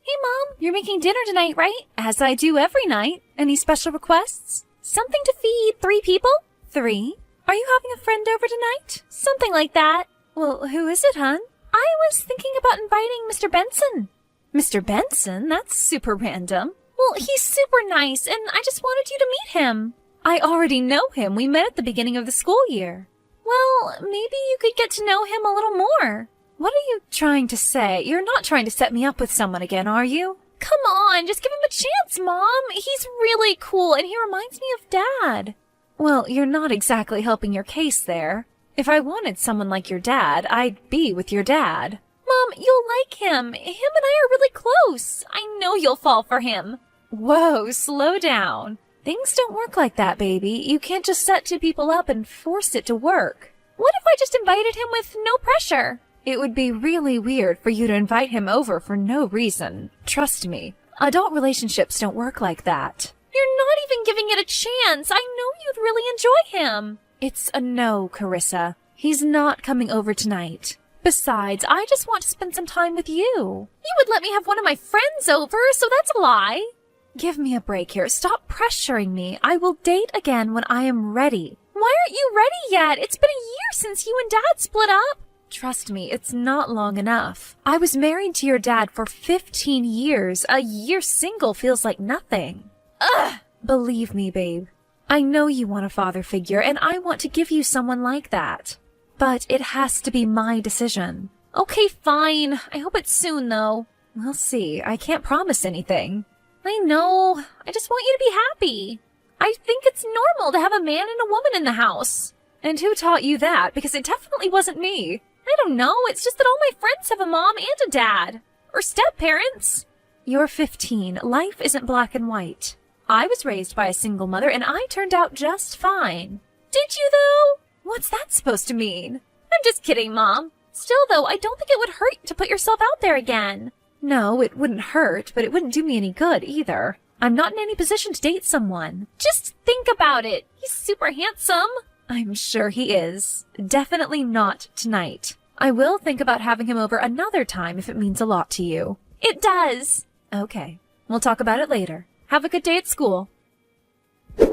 Hey, Mom, you're making dinner tonight, right? As I do every night. Any special requests? Something to feed 3 people? 3? Are you having a friend over tonight? Something like that. Well, who is it, hon? I was thinking about inviting Mr. Benson. Mr. Benson? That's super random. Well, he's super nice, and I just wanted you to meet him. I already know him. We met at the beginning of the school year. Well, maybe you could get to know him a little more. What are you trying to say? You're not trying to set me up with someone again, are you? Come on, just give him a chance, Mom. He's really cool, and he reminds me of Dad. Well, you're not exactly helping your case there. If I wanted someone like your dad, I'd be with your dad. Mom, you'll like him. Him and I are really close. I know you'll fall for him. Whoa, slow down. Things don't work like that, baby. You can't just set 2 people up and force it to work. What if I just invited him with no pressure? It would be really weird for you to invite him over for no reason. Trust me, adult relationships don't work like that. You're not even giving it a chance. I know you'd really enjoy him. It's a no, Carissa. He's not coming over tonight. Besides, I just want to spend some time with you. You would let me have one of my friends over, so that's a lie. Give me a break here. Stop pressuring me. I will date again when I am ready. Why aren't you ready yet? It's been a year since you and Dad split up. Trust me, it's not long enough. I was married to your dad for 15 years. A year single feels like nothing. Ugh! Believe me, babe. I know you want a father figure, and I want to give you someone like that. But it has to be my decision. Okay, fine. I hope it's soon, though. We'll see. I can't promise anything. I know. I just want you to be happy. I think it's normal to have a man and a woman in the house. And who taught you that? Because it definitely wasn't me. I don't know. It's just that all my friends have a mom and a dad. Or step-parents. You're 15. Life isn't black and white. I was raised by a single mother, and I turned out just fine. Did you, though? What's that supposed to mean? I'm just kidding, Mom. Still, though, I don't think it would hurt to put yourself out there again. No, it wouldn't hurt, but it wouldn't do me any good, either. I'm not in any position to date someone. Just think about it. He's super handsome. I'm sure he is. Definitely not tonight. I will think about having him over another time if it means a lot to you. It does. Okay. We'll talk about it later. Have a good day at school. Hey,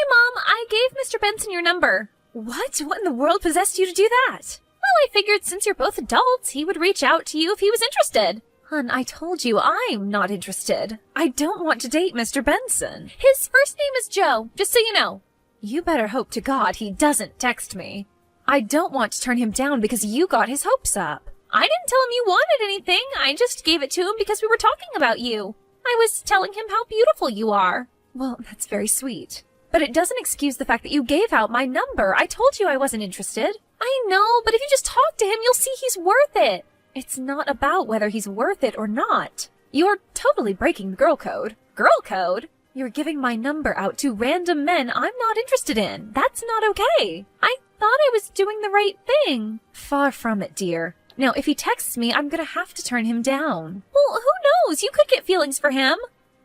Mom, I gave Mr. Benson your number. What? What in the world possessed you to do that? Well, I figured since you're both adults, he would reach out to you if he was interested. Hun, I told you I'm not interested. I don't want to date Mr. Benson. His first name is Joe, just so you know. You better hope to God he doesn't text me. I don't want to turn him down because you got his hopes up. I didn't tell him you wanted anything. I just gave it to him because we were talking about you. I was telling him how beautiful you are. Well, that's very sweet. But it doesn't excuse the fact that you gave out my number. I told you I wasn't interested. I know, but if you just talk to him, you'll see he's worth it. It's not about whether he's worth it or not. You're totally breaking the girl code. Girl code? You're giving my number out to random men I'm not interested in. That's not okay. I thought I was doing the right thing. Far from it, dear. Now, if he texts me, I'm gonna have to turn him down. Well, who knows? You could get feelings for him.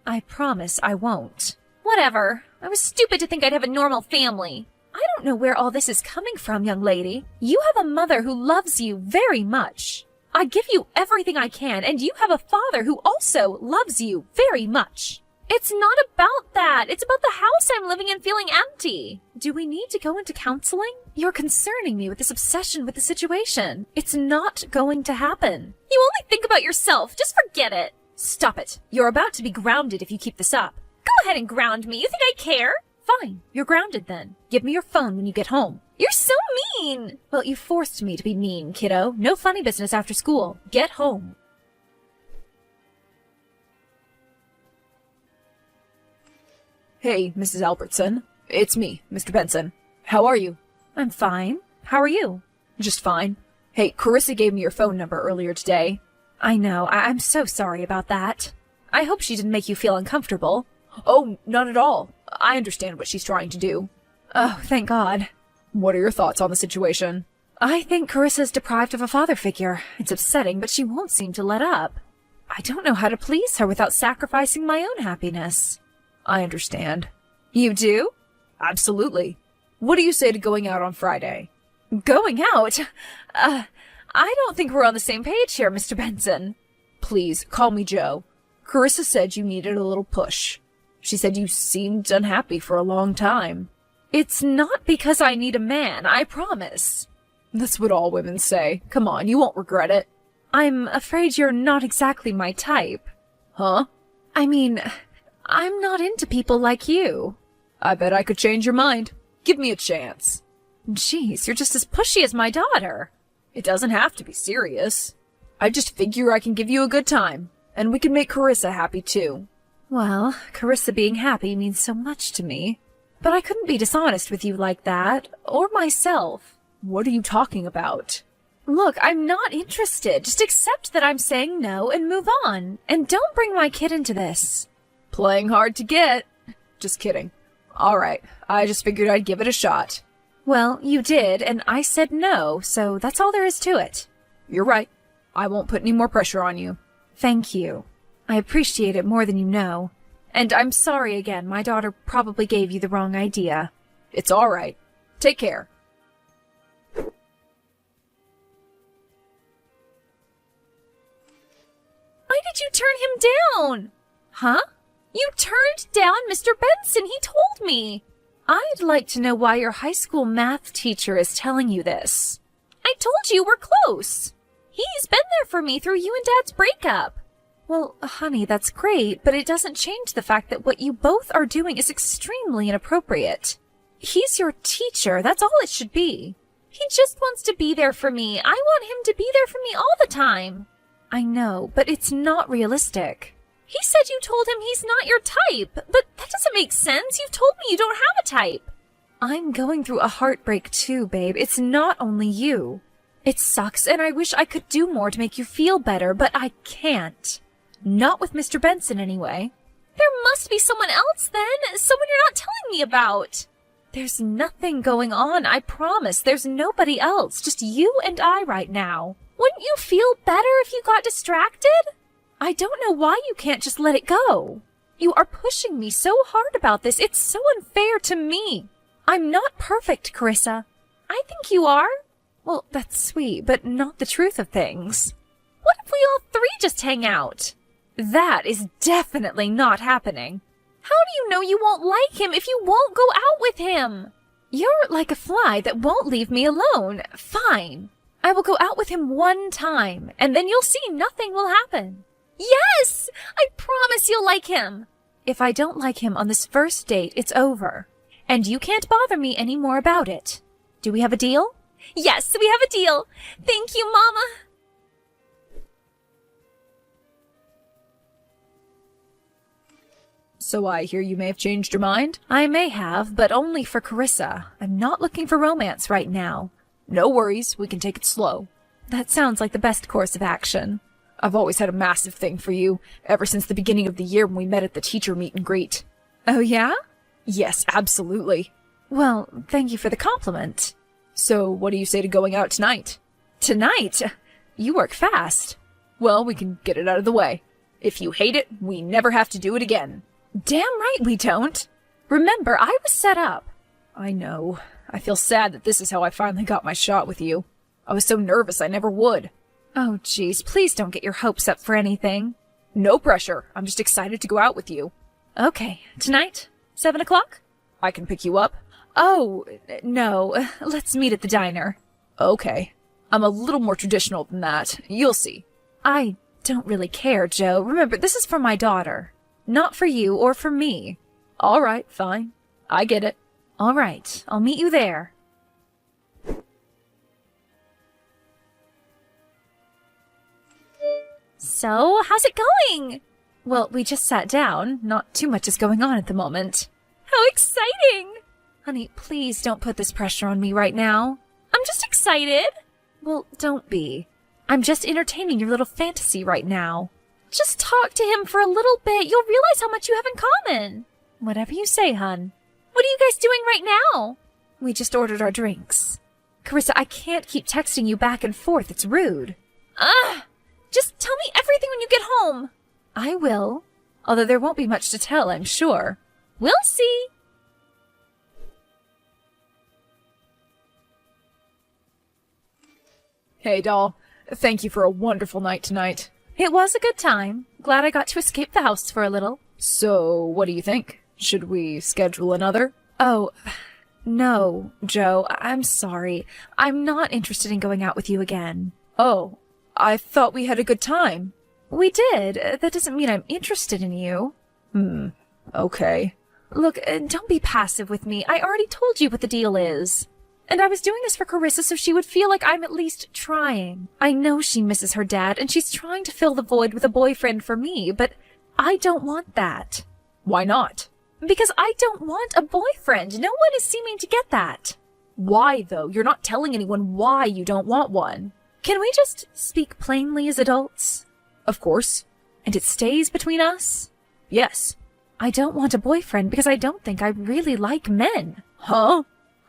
I promise I won't. Whatever. I was stupid to think I'd have a normal family. I don't know where all this is coming from, young lady. You have a mother who loves you very much. I give you everything I can, and you have a father who also loves you very much. It's not about that. It's about the house I'm living in feeling empty. Do we need to go into counseling? You're concerning me with this obsession with the situation. It's not going to happen. You only think about yourself. Just forget it. Stop it. You're about to be grounded if you keep this up. Go ahead and ground me. You think I care? Fine. You're grounded then. Give me your phone when you get home. You're so mean. Well, you forced me to be mean, kiddo. No funny business after school. Get home. Hey, Mrs. Albertson. It's me, Mr. Benson. How are you? I'm fine. How are you? Just fine. Hey, Carissa gave me your phone number earlier today. I know. I'm so sorry about that. I hope she didn't make you feel uncomfortable. Oh, not at all. I understand what she's trying to do. Oh, thank God. What are your thoughts on the situation? I think Carissa's deprived of a father figure. It's upsetting, but she won't seem to let up. I don't know how to please her without sacrificing my own happiness. I understand. You do? Absolutely. What do you say to going out on Friday? Going out? I don't think we're on the same page here, Mr. Benson. Please, call me Joe. Carissa said you needed a little push. She said you seemed unhappy for a long time. It's not because I need a man, I promise. That's what all women say. Come on, you won't regret it. I'm afraid you're not exactly my type. Huh? I mean, I'm not into people like you. I bet I could change your mind. Give me a chance. Jeez, you're just as pushy as my daughter. It doesn't have to be serious. I just figure I can give you a good time, and we can make Carissa happy too. Well, Carissa being happy means so much to me. But I couldn't be dishonest with you like that, or myself. What are you talking about? Look, I'm not interested. Just accept that I'm saying no and move on. And don't bring my kid into this. Playing hard to get. Just kidding. All right, I just figured I'd give it a shot. Well, you did, and I said no, so that's all there is to it. You're right. I won't put any more pressure on you. Thank you. I appreciate it more than you know. And I'm sorry again, my daughter probably gave you the wrong idea. It's all right. Take care. Why did you turn him down? Huh? You turned down Mr. Benson, he told me. I'd like to know why your high school math teacher is telling you this. I told you we're close. He's been there for me through you and Dad's breakup. Well, honey, that's great, but it doesn't change the fact that what you both are doing is extremely inappropriate. He's your teacher, that's all it should be. He just wants to be there for me. I want him to be there for me all the time. I know, but it's not realistic. He said you told him he's not your type, but that doesn't make sense. You've told me you don't have a type. I'm going through a heartbreak too, babe. It's not only you. It sucks, and I wish I could do more to make you feel better, but I can't. Not with Mr. Benson, anyway. There must be someone else, then. Someone you're not telling me about. There's nothing going on, I promise. There's nobody else. Just you and I right now. Wouldn't you feel better if you got distracted? I don't know why you can't just let it go. You are pushing me so hard about this. It's so unfair to me. I'm not perfect, Carissa. I think you are. Well, that's sweet, but not the truth of things. What if we all three just hang out? That is definitely not happening. How do you know you won't like him if you won't go out with him? You're like a fly that won't leave me alone. Fine. I will go out with him one time, and then you'll see nothing will happen. Yes! I promise you'll like him. If I don't like him on this first date, it's over. And you can't bother me any more about it. Do we have a deal? Yes, we have a deal. Thank you, Mama. So I hear you may have changed your mind? I may have, but only for Carissa. I'm not looking for romance right now. No worries, we can take it slow. That sounds like the best course of action. I've always had a massive thing for you, ever since the beginning of the year when we met at the teacher meet and greet. Oh, yeah? Yes, absolutely. Well, thank you for the compliment. So, what do you say to going out tonight? Tonight? You work fast. Well, we can get it out of the way. If you hate it, we never have to do it again. Damn right we don't. Remember, I was set up. I know. I feel sad that this is how I finally got my shot with you. I was so nervous I never would. Oh, geez, please don't get your hopes up for anything. No pressure. I'm just excited to go out with you. Okay, tonight? 7 o'clock? I can pick you up. Oh, no. Let's meet at the diner. Okay. I'm a little more traditional than that. You'll see. I don't really care, Joe. Remember, this is for my daughter. Not for you or for me. All right, fine. I get it. All right, I'll meet you there. So, how's it going? Well, we just sat down. Not too much is going on at the moment. How exciting! Honey, please don't put this pressure on me right now. I'm just excited. Well, don't be. I'm just entertaining your little fantasy right now. Just talk to him for a little bit. You'll realize how much you have in common. Whatever you say, hun. What are you guys doing right now? We just ordered our drinks. Carissa, I can't keep texting you back and forth. It's rude. Just tell me everything when you get home. I will. Although there won't be much to tell, I'm sure. We'll see. Hey, doll. Thank you for a wonderful night tonight. It was a good time. Glad I got to escape the house for a little. So, what do you think? Should we schedule another? Oh, no, Joe. I'm sorry. I'm not interested in going out with you again. Oh, I thought we had a good time. We did. That doesn't mean I'm interested in you. Okay. Look, don't be passive with me. I already told you what the deal is. And I was doing this for Carissa so she would feel like I'm at least trying. I know she misses her dad, and she's trying to fill the void with a boyfriend for me, but I don't want that. Why not? Because I don't want a boyfriend. No one is seeming to get that. Why, though? You're not telling anyone why you don't want one. Can we just speak plainly as adults? Of course. And it stays between us? Yes. I don't want a boyfriend because I don't think I really like men. Huh?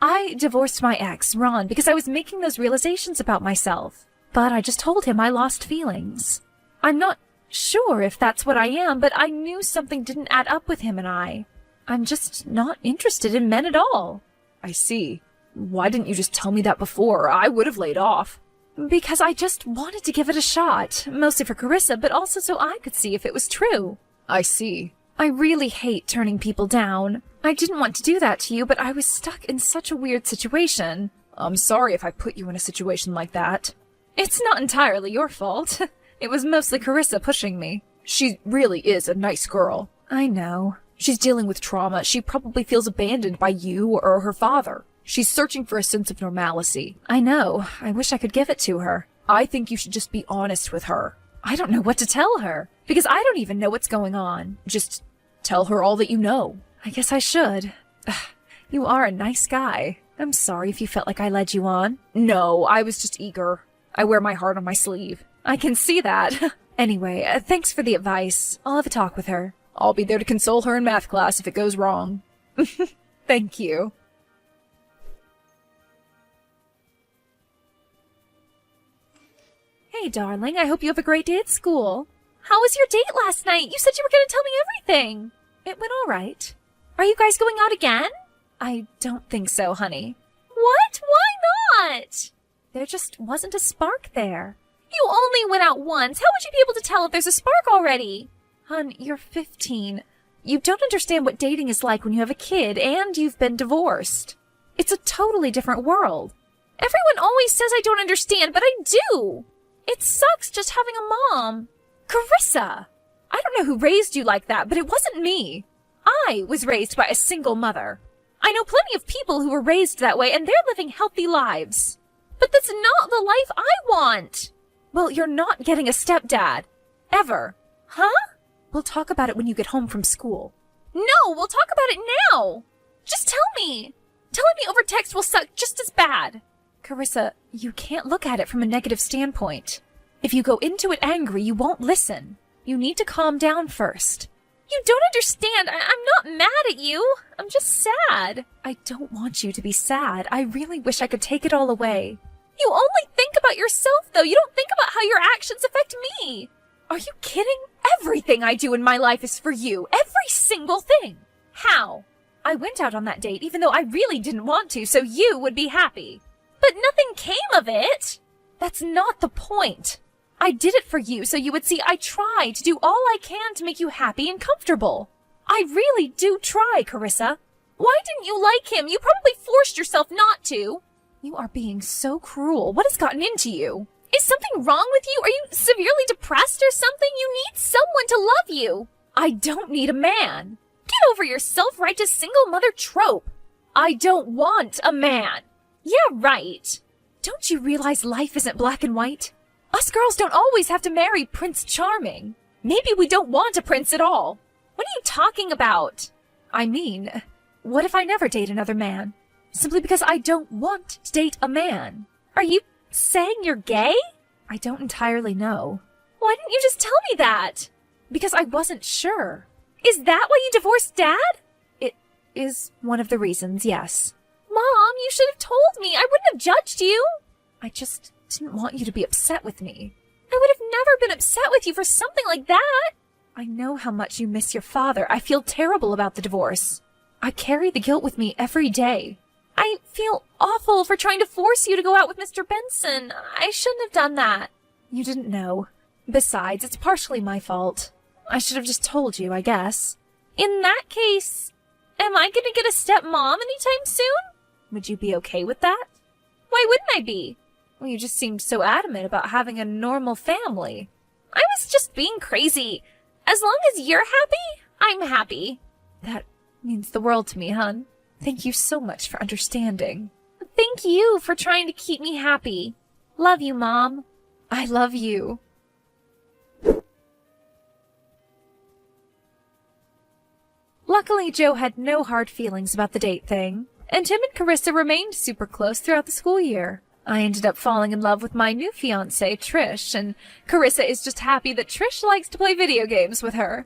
I divorced my ex, Ron, because I was making those realizations about myself. But I just told him I lost feelings. I'm not sure if that's what I am, but I knew something didn't add up with him and I. I'm just not interested in men at all. I see. Why didn't you just tell me that before? I would have laid off. Because I just wanted to give it a shot, mostly for Carissa, but also so I could see if it was true. I see. I really hate turning people down. I didn't want to do that to you, but I was stuck in such a weird situation. I'm sorry if I put you in a situation like that. It's not entirely your fault. It was mostly Carissa pushing me. She really is a nice girl. I know. She's dealing with trauma. She probably feels abandoned by you or her father. She's searching for a sense of normalcy. I know. I wish I could give it to her. I think you should just be honest with her. I don't know what to tell her, because I don't even know what's going on. Just tell her all that you know. I guess I should. You are a nice guy. I'm sorry if you felt like I led you on. No, I was just eager. I wear my heart on my sleeve. I can see that. Anyway, thanks for the advice. I'll have a talk with her. I'll be there to console her in math class if it goes wrong. Thank you. Hey, darling, I hope you have a great day at school. How was your date last night? You said you were going to tell me everything. It went all right. Are you guys going out again? I don't think so, honey. What? Why not? There just wasn't a spark there. You only went out once. How would you be able to tell if there's a spark already? Hun, you're 15. You don't understand what dating is like when you have a kid and you've been divorced. It's a totally different world. Everyone always says I don't understand, but I do. It sucks just having a mom. Carissa! I don't know who raised you like that, but it wasn't me. I was raised by a single mother. I know plenty of people who were raised that way, and they're living healthy lives. But that's not the life I want. Well, you're not getting a stepdad. Ever. Huh? We'll talk about it when you get home from school. No, we'll talk about it now. Just tell me. Telling me over text will suck just as bad. Carissa, you can't look at it from a negative standpoint. If you go into it angry, you won't listen. You need to calm down first. You don't understand. I'm not mad at you. I'm just sad. I don't want you to be sad. I really wish I could take it all away. You only think about yourself, though. You don't think about how your actions affect me. Are you kidding? Everything I do in my life is for you. Every single thing. How? I went out on that date even though I really didn't want to, so you would be happy. But nothing came of it. That's not the point. I did it for you so you would see I try to do all I can to make you happy and comfortable. I really do try, Carissa. Why didn't you like him? You probably forced yourself not to. You are being so cruel. What has gotten into you? Is something wrong with you? Are you severely depressed or something? You need someone to love you. I don't need a man. Get over your self-righteous single mother trope. I don't want a man. Yeah, right. Don't you realize life isn't black and white? Us girls don't always have to marry Prince Charming. Maybe we don't want a prince at all. What are you talking about? I mean, what if I never date another man? Simply because I don't want to date a man. Are you saying you're gay? I don't entirely know. Why didn't you just tell me that? Because I wasn't sure. Is that why you divorced Dad? It is one of the reasons, yes. Mom, you should have told me. I wouldn't have judged you. I just didn't want you to be upset with me. I would have never been upset with you for something like that. I know how much you miss your father. I feel terrible about the divorce. I carry the guilt with me every day. I feel awful for trying to force you to go out with Mr. Benson. I shouldn't have done that. You didn't know. Besides, it's partially my fault. I should have just told you, I guess. In that case, am I gonna get a stepmom anytime soon? Would you be okay with that? Why wouldn't I be? Well, you just seemed so adamant about having a normal family. I was just being crazy. As long as you're happy, I'm happy. That means the world to me, hon. Thank you so much for understanding. Thank you for trying to keep me happy. Love you, Mom. I love you. Luckily, Joe had no hard feelings about the date thing, and Tim and Carissa remained super close throughout the school year. I ended up falling in love with my new fiancée, Trish, and Carissa is just happy that Trish likes to play video games with her.